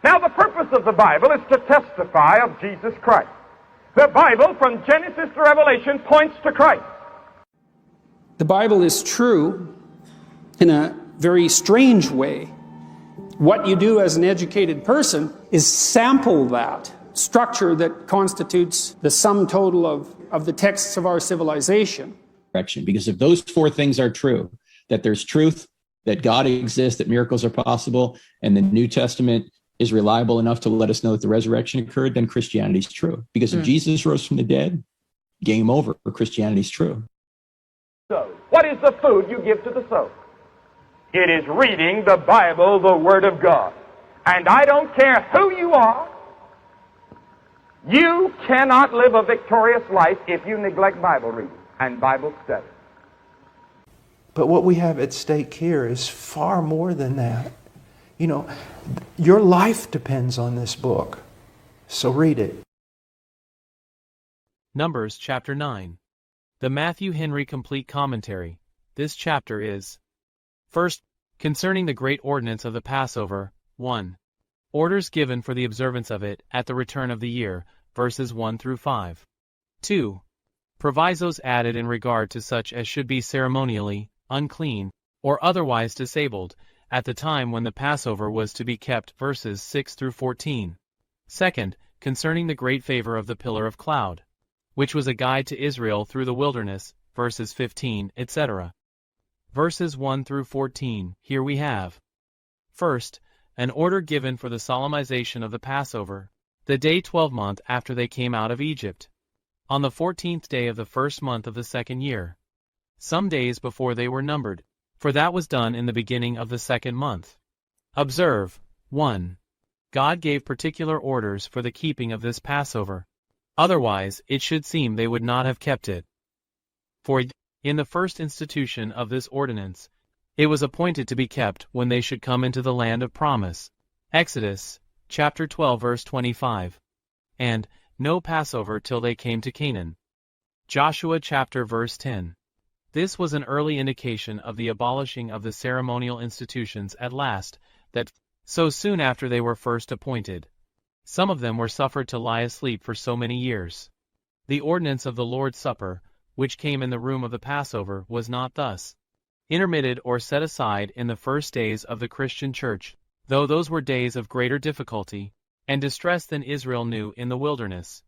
Now, the purpose of the Bible is to testify of Jesus Christ. The Bible, from Genesis to Revelation, points to Christ. The Bible is true in a very strange way. What you do as an educated person is sample that structure that constitutes the sum total of the texts of our civilization. Because if those four things are true, that there's truth, that God exists, that miracles are possible, and the New Testament is reliable enough to let us know that the resurrection occurred, then Christianity is true. Because if Jesus rose from the dead, game over, Christianity is true. So, what is the food you give to the soul? It is reading the Bible, the Word of God. And I don't care who you are, you cannot live a victorious life if you neglect Bible reading and Bible study. But what we have at stake here is far more than that. You know, your life depends on this book. So read it. Numbers chapter 9. The Matthew Henry Complete Commentary. This chapter is: first, concerning the great ordinance of the Passover, 1. Orders given for the observance of it at the return of the year, verses 1 through 5. 2. Provisos added in regard to such as should be ceremonially unclean or otherwise disabled at the time when the Passover was to be kept, verses 6 through 14. Second, concerning the great favor of the pillar of cloud, which was a guide to Israel through the wilderness, verses 15, etc. Verses 1 through 14, here we have: first, an order given for the solemnization of the Passover, the day 12th after they came out of Egypt, on the 14th day of the first month of the second year, some days before they were numbered, for that was done in the beginning of the second month. Observe, 1. God gave particular orders for the keeping of this Passover. Otherwise, it should seem they would not have kept it. For in the first institution of this ordinance, it was appointed to be kept when they should come into the land of promise. Exodus, chapter 12, verse 25. And no Passover till they came to Canaan. Joshua chapter verse 10. This was an early indication of the abolishing of the ceremonial institutions at last, that so soon after they were first appointed, some of them were suffered to lie asleep for so many years. The ordinance of the Lord's Supper, which came in the room of the Passover, was not thus intermitted or set aside in the first days of the Christian Church, though those were days of greater difficulty and distress than Israel knew in the wilderness.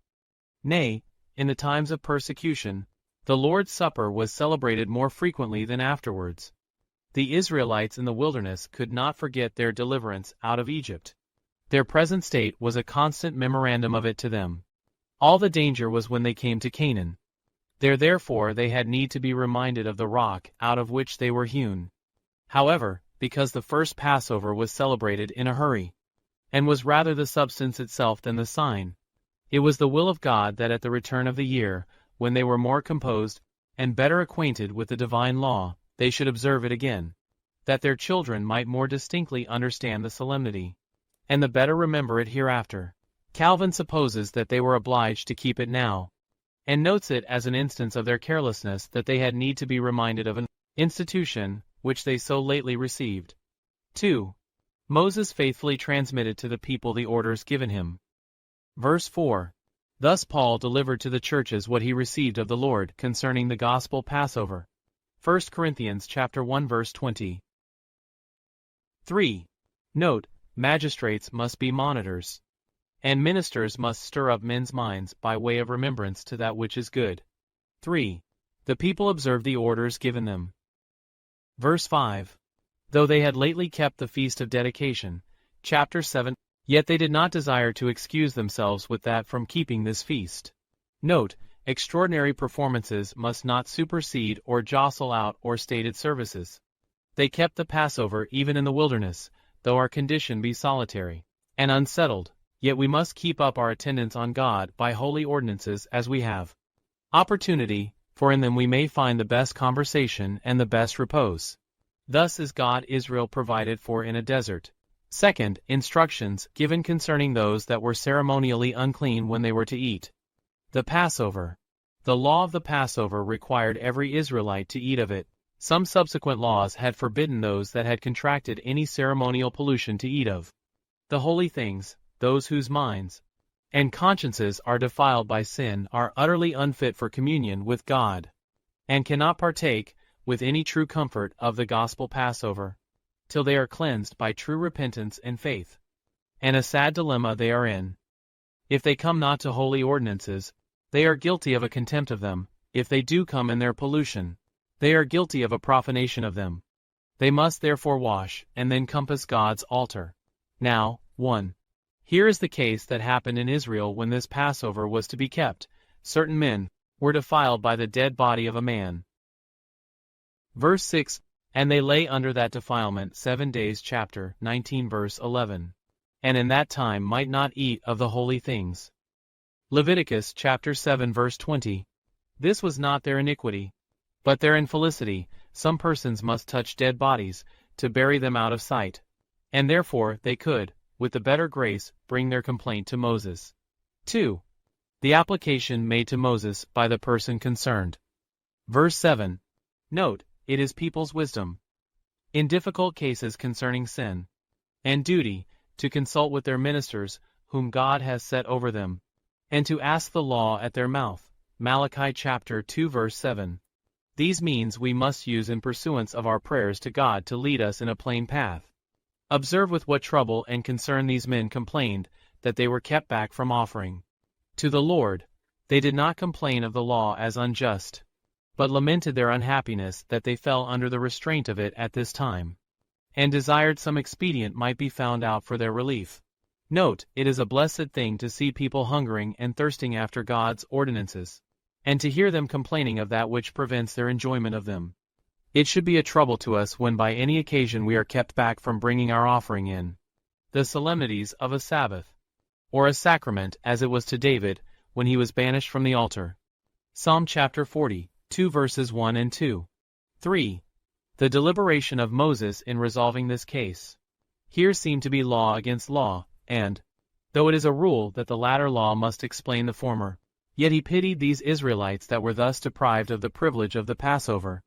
Nay, in the times of persecution, the Lord's Supper was celebrated more frequently than afterwards. The Israelites in the wilderness could not forget their deliverance out of Egypt. Their present state was a constant memorandum of it to them. All the danger was when they came to Canaan. There therefore they had need to be reminded of the rock out of which they were hewn. However, because the first Passover was celebrated in a hurry, and was rather the substance itself than the sign, it was the will of God that at the return of the year, when they were more composed and better acquainted with the divine law, they should observe it again, that their children might more distinctly understand the solemnity, and the better remember it hereafter. Calvin supposes that they were obliged to keep it now, and notes it as an instance of their carelessness that they had need to be reminded of an institution which they so lately received. 2. Moses faithfully transmitted to the people the orders given him. Verse 4. Thus Paul delivered to the churches what he received of the Lord concerning the gospel Passover. 1 Corinthians chapter 1 verse 20. 3. Note, magistrates must be monitors, and ministers must stir up men's minds by way of remembrance to that which is good. 3. The people observed the orders given them. Verse 5. Though they had lately kept the feast of dedication, chapter 7, yet they did not desire to excuse themselves with that from keeping this feast. Note, extraordinary performances must not supersede or jostle out or stated services. They kept the Passover even in the wilderness, though our condition be solitary and unsettled, yet we must keep up our attendance on God by holy ordinances as we have opportunity, for in them we may find the best conversation and the best repose. Thus is God Israel provided for in a desert. Second, instructions given concerning those that were ceremonially unclean when they were to eat the Passover. The law of the Passover required every Israelite to eat of it. Some subsequent laws had forbidden those that had contracted any ceremonial pollution to eat of The holy things, those whose minds and consciences are defiled by sin, are utterly unfit for communion with God, and cannot partake, with any true comfort, of the gospel Passover, till they are cleansed by true repentance and faith. And a sad dilemma they are in. If they come not to holy ordinances, they are guilty of a contempt of them. If they do come in their pollution, they are guilty of a profanation of them. They must therefore wash, and then compass God's altar. Now, 1. Here is the case that happened in Israel when this Passover was to be kept. Certain men were defiled by the dead body of a man. Verse 6, and they lay under that defilement 7 days. Chapter 19 verse 11. And in that time might not eat of the holy things. Leviticus chapter 7 verse 20. This was not their iniquity, but their infelicity. Some persons must touch dead bodies, to bury them out of sight. And therefore they could, with the better grace, bring their complaint to Moses. 2. The application made to Moses by the person concerned. Verse 7. Note, it is people's wisdom, in difficult cases concerning sin and duty, to consult with their ministers, whom God has set over them, and to ask the law at their mouth. Malachi chapter 2 verse 7. These means we must use in pursuance of our prayers to God to lead us in a plain path. Observe with what trouble and concern these men complained that they were kept back from offering to the Lord. They did not complain of the law as unjust, but lamented their unhappiness that they fell under the restraint of it at this time, and desired some expedient might be found out for their relief. Note, it is a blessed thing to see people hungering and thirsting after God's ordinances, and to hear them complaining of that which prevents their enjoyment of them. It should be a trouble to us when by any occasion we are kept back from bringing our offering in the solemnities of a Sabbath, or a sacrament, as it was to David, when he was banished from the altar. Psalm chapter 40, 2 verses 1 and 2. 3. The deliberation of Moses in resolving this case. Here seemed to be law against law, and, though it is a rule that the latter law must explain the former, yet he pitied these Israelites that were thus deprived of the privilege of the Passover,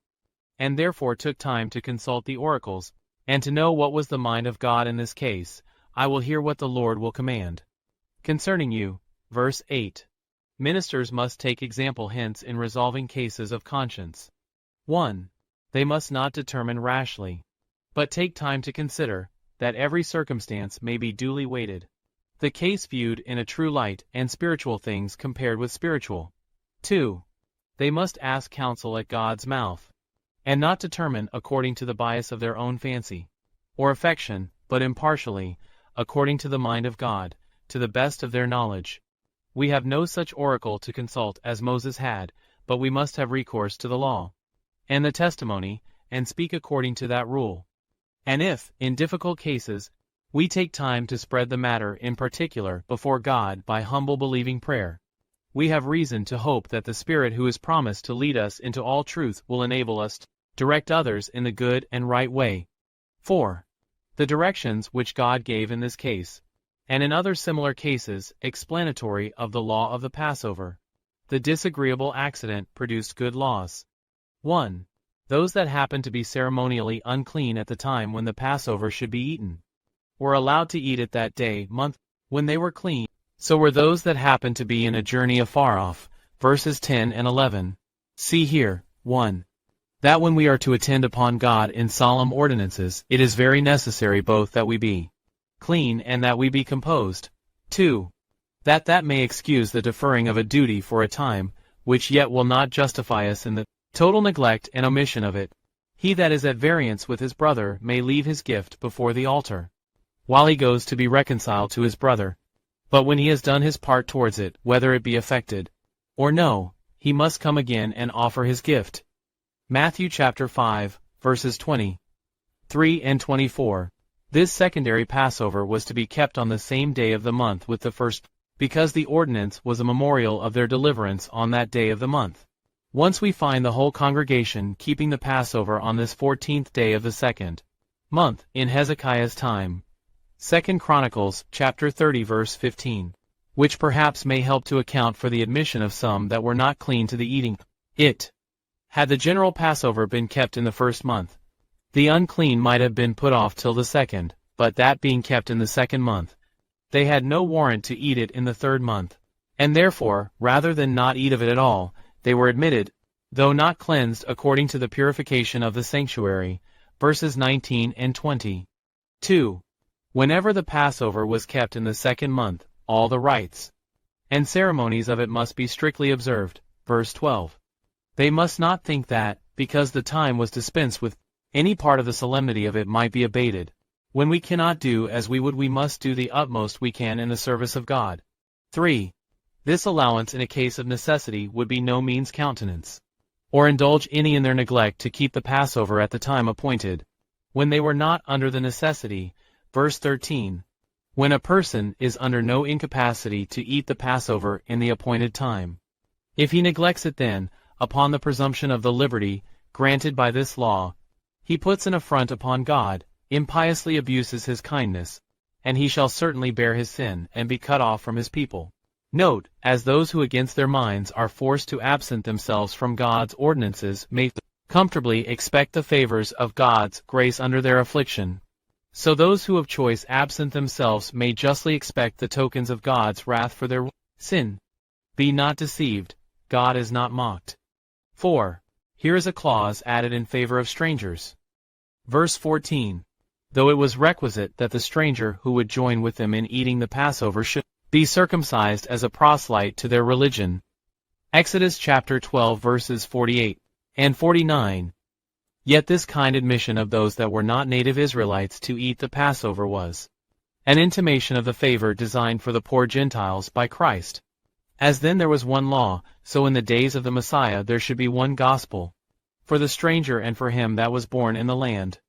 and therefore took time to consult the oracles, and to know what was the mind of God in this case. I will hear what the Lord will command concerning you. Verse 8. Ministers must take example hence in resolving cases of conscience. 1. They must not determine rashly, but take time to consider, that every circumstance may be duly weighted. The case viewed in a true light, and spiritual things compared with spiritual. 2. They must ask counsel at God's mouth, and not determine according to the bias of their own fancy or affection, but impartially, according to the mind of God, to the best of their knowledge. We have no such oracle to consult as Moses had, but we must have recourse to the law and the testimony, and speak according to that rule. And if, in difficult cases, we take time to spread the matter in particular before God by humble believing prayer, we have reason to hope that the Spirit who is promised to lead us into all truth will enable us to direct others in the good and right way. 4. The directions which God gave in this case, and in other similar cases explanatory of the law of the Passover, the disagreeable accident produced good laws. 1. Those that happened to be ceremonially unclean at the time when the Passover should be eaten were allowed to eat it that day, month, when they were clean. So were those that happened to be in a journey afar off. Verses 10 and 11. See here, 1. That when we are to attend upon God in solemn ordinances, it is very necessary both that we be clean and that we be composed. 2. That may excuse the deferring of a duty for a time, which yet will not justify us in the total neglect and omission of it. He that is at variance with his brother may leave his gift before the altar, while he goes to be reconciled to his brother. But when he has done his part towards it, whether it be effected or no, he must come again and offer his gift. Matthew chapter 5, verses 23 and 24. This secondary Passover was to be kept on the same day of the month with the first, because the ordinance was a memorial of their deliverance on that day of the month. Once we find the whole congregation keeping the Passover on this 14th day of the second month, in Hezekiah's time. 2 Chronicles chapter 30 verse 15, which perhaps may help to account for the admission of some that were not clean to the eating it. Had the general Passover been kept in the first month, the unclean might have been put off till the second, but that being kept in the second month, they had no warrant to eat it in the 3rd month. And therefore, rather than not eat of it at all, they were admitted, though not cleansed according to the purification of the sanctuary. Verses 19 and 20. 2. Whenever the Passover was kept in the 2nd month, all the rites and ceremonies of it must be strictly observed. Verse 12. They must not think that, because the time was dispensed with, any part of the solemnity of it might be abated. When we cannot do as we would, we must do the utmost we can in the service of God. 3. This allowance in a case of necessity would be no means countenance, or indulge any in their neglect to keep the Passover at the time appointed, when they were not under the necessity. Verse 13. When a person is under no incapacity to eat the Passover in the appointed time, if he neglects it then, upon the presumption of the liberty granted by this law, he puts an affront upon God, impiously abuses his kindness, and he shall certainly bear his sin and be cut off from his people. Note, as those who against their minds are forced to absent themselves from God's ordinances may comfortably expect the favors of God's grace under their affliction, so those who of choice absent themselves may justly expect the tokens of God's wrath for their sin. Be not deceived, God is not mocked. 4. Here is a clause added in favor of strangers. Verse 14. Though it was requisite that the stranger who would join with them in eating the Passover should be circumcised as a proselyte to their religion. Exodus chapter 12 verses 48 and 49. Yet this kind admission of those that were not native Israelites to eat the Passover was an intimation of the favor designed for the poor Gentiles by Christ. As then there was one law, so in the days of the Messiah there should be one gospel, for the stranger and for him that was born in the land.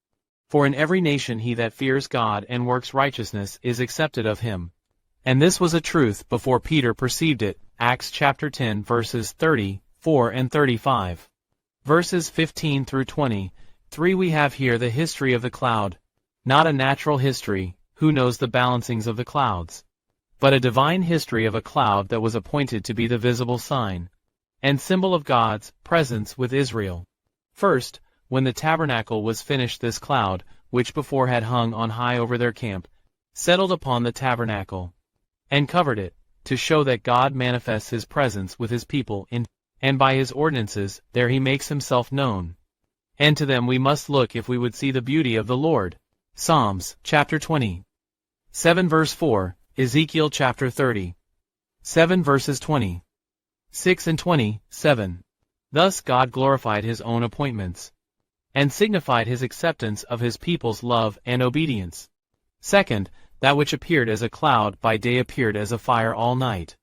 For in every nation he that fears God and works righteousness is accepted of him. And this was a truth before Peter perceived it. Acts chapter 10 verses 34 and 35. Verses 15 through 20. 3. We have here the history of the cloud, not a natural history, who knows the balancings of the clouds, but a divine history of a cloud that was appointed to be the visible sign and symbol of God's presence with Israel. First, when the tabernacle was finished, this cloud, which before had hung on high over their camp, settled upon the tabernacle and covered it, to show that God manifests his presence with his people in, and by his ordinances there he makes himself known. And to them we must look if we would see the beauty of the Lord. Psalms chapter 20. 7 verse 4, Ezekiel chapter 30. 7 verses 20. 6 and 27. Thus God glorified his own appointments, and signified his acceptance of his people's love and obedience. Second, that which appeared as a cloud by day appeared as a fire all night.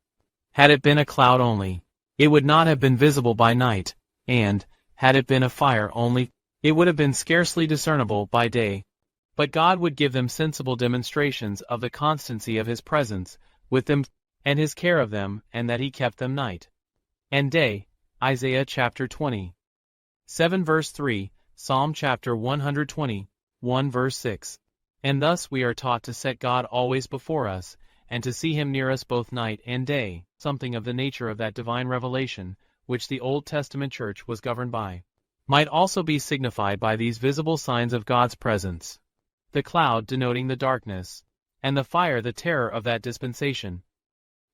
Had it been a cloud only, it would not have been visible by night, and, had it been a fire only, it would have been scarcely discernible by day. But God would give them sensible demonstrations of the constancy of his presence with them, and his care of them, and that he kept them night and day. Isaiah chapter 20. 7 verse 3, Psalm chapter 120, 1 verse 6. And thus we are taught to set God always before us, and to see him near us both night and day. Something of the nature of that divine revelation, which the Old Testament church was governed by, might also be signified by these visible signs of God's presence. The cloud denoting the darkness, and the fire the terror of that dispensation.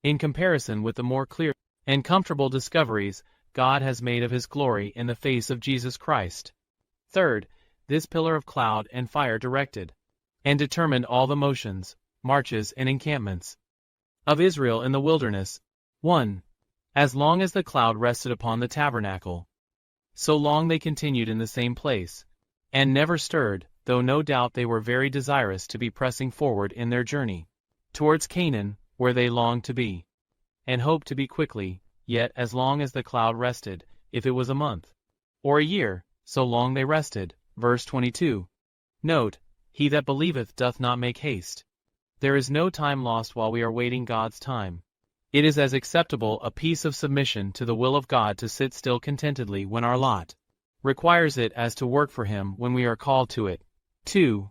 In comparison with the more clear and comfortable discoveries God has made of his glory in the face of Jesus Christ. Third, this pillar of cloud and fire directed and determined all the motions, marches, and encampments of Israel in the wilderness. 1. As long as the cloud rested upon the tabernacle, so long they continued in the same place, and never stirred, though no doubt they were very desirous to be pressing forward in their journey towards Canaan, where they longed to be, and hoped to be quickly. Yet as long as the cloud rested, if it was a month or a year, so long they rested. Verse 22. Note, he that believeth doth not make haste. There is no time lost while we are waiting God's time. It is as acceptable a piece of submission to the will of God to sit still contentedly when our lot requires it as to work for him when we are called to it. 2.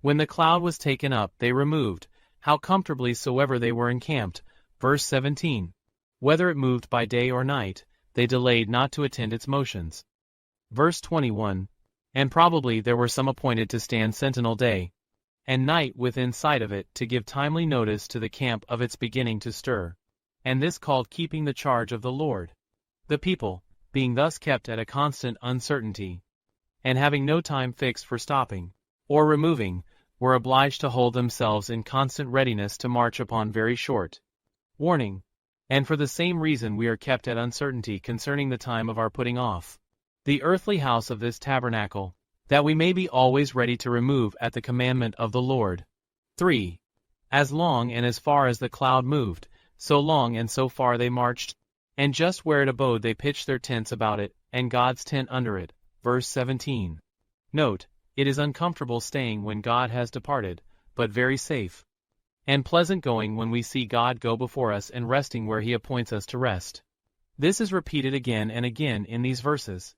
When the cloud was taken up, they removed, how comfortably soever they were encamped. Verse 17. Whether it moved by day or night, they delayed not to attend its motions. Verse 21. And probably there were some appointed to stand sentinel day and night within sight of it to give timely notice to the camp of its beginning to stir. And this called keeping the charge of the Lord. The people, being thus kept at a constant uncertainty, and having no time fixed for stopping or removing, were obliged to hold themselves in constant readiness to march upon very short warning. And for the same reason we are kept at uncertainty concerning the time of our putting off the earthly house of this tabernacle, that we may be always ready to remove at the commandment of the Lord. 3. As long and as far as the cloud moved, so long and so far they marched, and just where it abode they pitched their tents about it, and God's tent under it. Verse 17. Note, it is uncomfortable staying when God has departed, but very safe and pleasant going when we see God go before us and resting where He appoints us to rest. This is repeated again and again in these verses,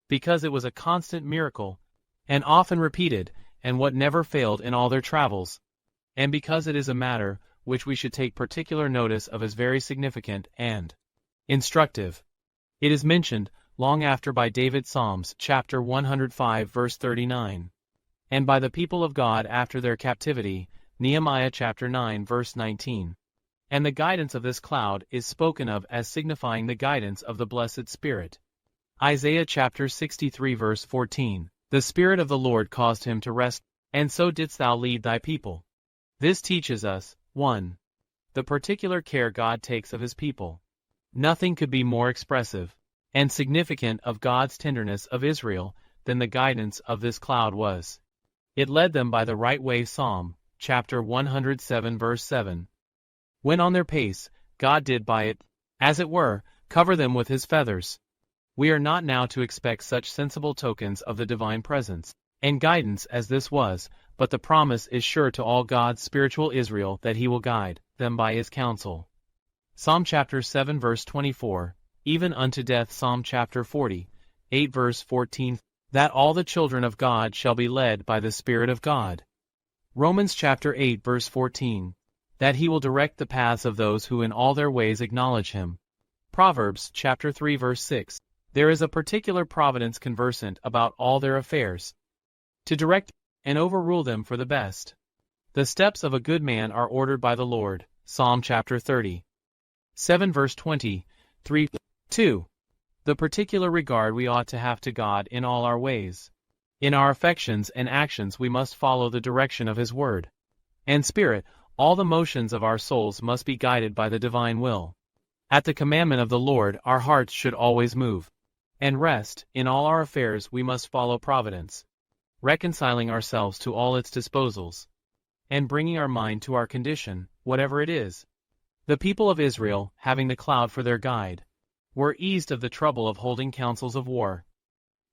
because it was a constant miracle, and often repeated, and what never failed in all their travels, and because it is a matter which we should take particular notice of as very significant and instructive. It is mentioned long after by David, Psalms chapter 105 verse 39, and by the people of God after their captivity, Nehemiah chapter 9 verse 19. And the guidance of this cloud is spoken of as signifying the guidance of the blessed Spirit. Isaiah chapter 63 verse 14. The Spirit of the Lord caused him to rest, and so didst thou lead thy people. This teaches us, 1. The particular care God takes of His people. Nothing could be more expressive and significant of God's tenderness of Israel than the guidance of this cloud was. It led them by the right way. Psalm chapter 107 verse 7. When on their pace, God did by it, as it were, cover them with His feathers. We are not now to expect such sensible tokens of the divine presence and guidance as this was, but the promise is sure to all God's spiritual Israel that He will guide them by His counsel. Psalm chapter 7 verse 24, even unto death. Psalm chapter 40, 8 verse 14, that all the children of God shall be led by the Spirit of God. Romans chapter 8 verse 14, that He will direct the paths of those who in all their ways acknowledge Him. Proverbs chapter 3 verse 6, there is a particular providence conversant about all their affairs, to direct and overrule them for the best. The steps of a good man are ordered by the Lord. Psalm chapter 30. 7 verse 20, 3, 2. The particular regard we ought to have to God in all our ways. In our affections and actions we must follow the direction of His Word and Spirit. All the motions of our souls must be guided by the divine will. At the commandment of the Lord our hearts should always move and rest. In all our affairs we must follow providence, reconciling ourselves to all its disposals, and bringing our mind to our condition, whatever it is. The people of Israel, having the cloud for their guide, were eased of the trouble of holding councils of war,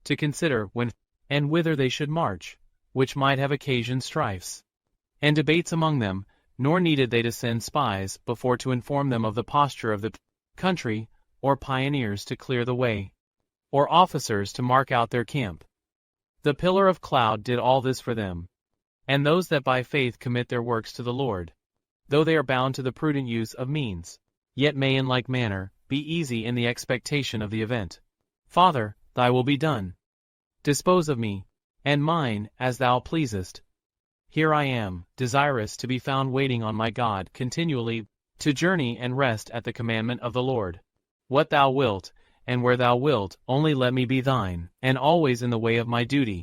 to consider when and whither they should march, which might have occasioned strifes and debates among them, nor needed they to send spies before to inform them of the posture of the country, or pioneers to clear the way, or officers to mark out their camp. The pillar of cloud did all this for them. And those that by faith commit their works to the Lord, though they are bound to the prudent use of means, yet may in like manner be easy in the expectation of the event. Father, Thy will be done. Dispose of me and mine as Thou pleasest. Here I am, desirous to be found waiting on my God continually, to journey and rest at the commandment of the Lord. What Thou wilt, and where Thou wilt, only let me be Thine, and always in the way of my duty.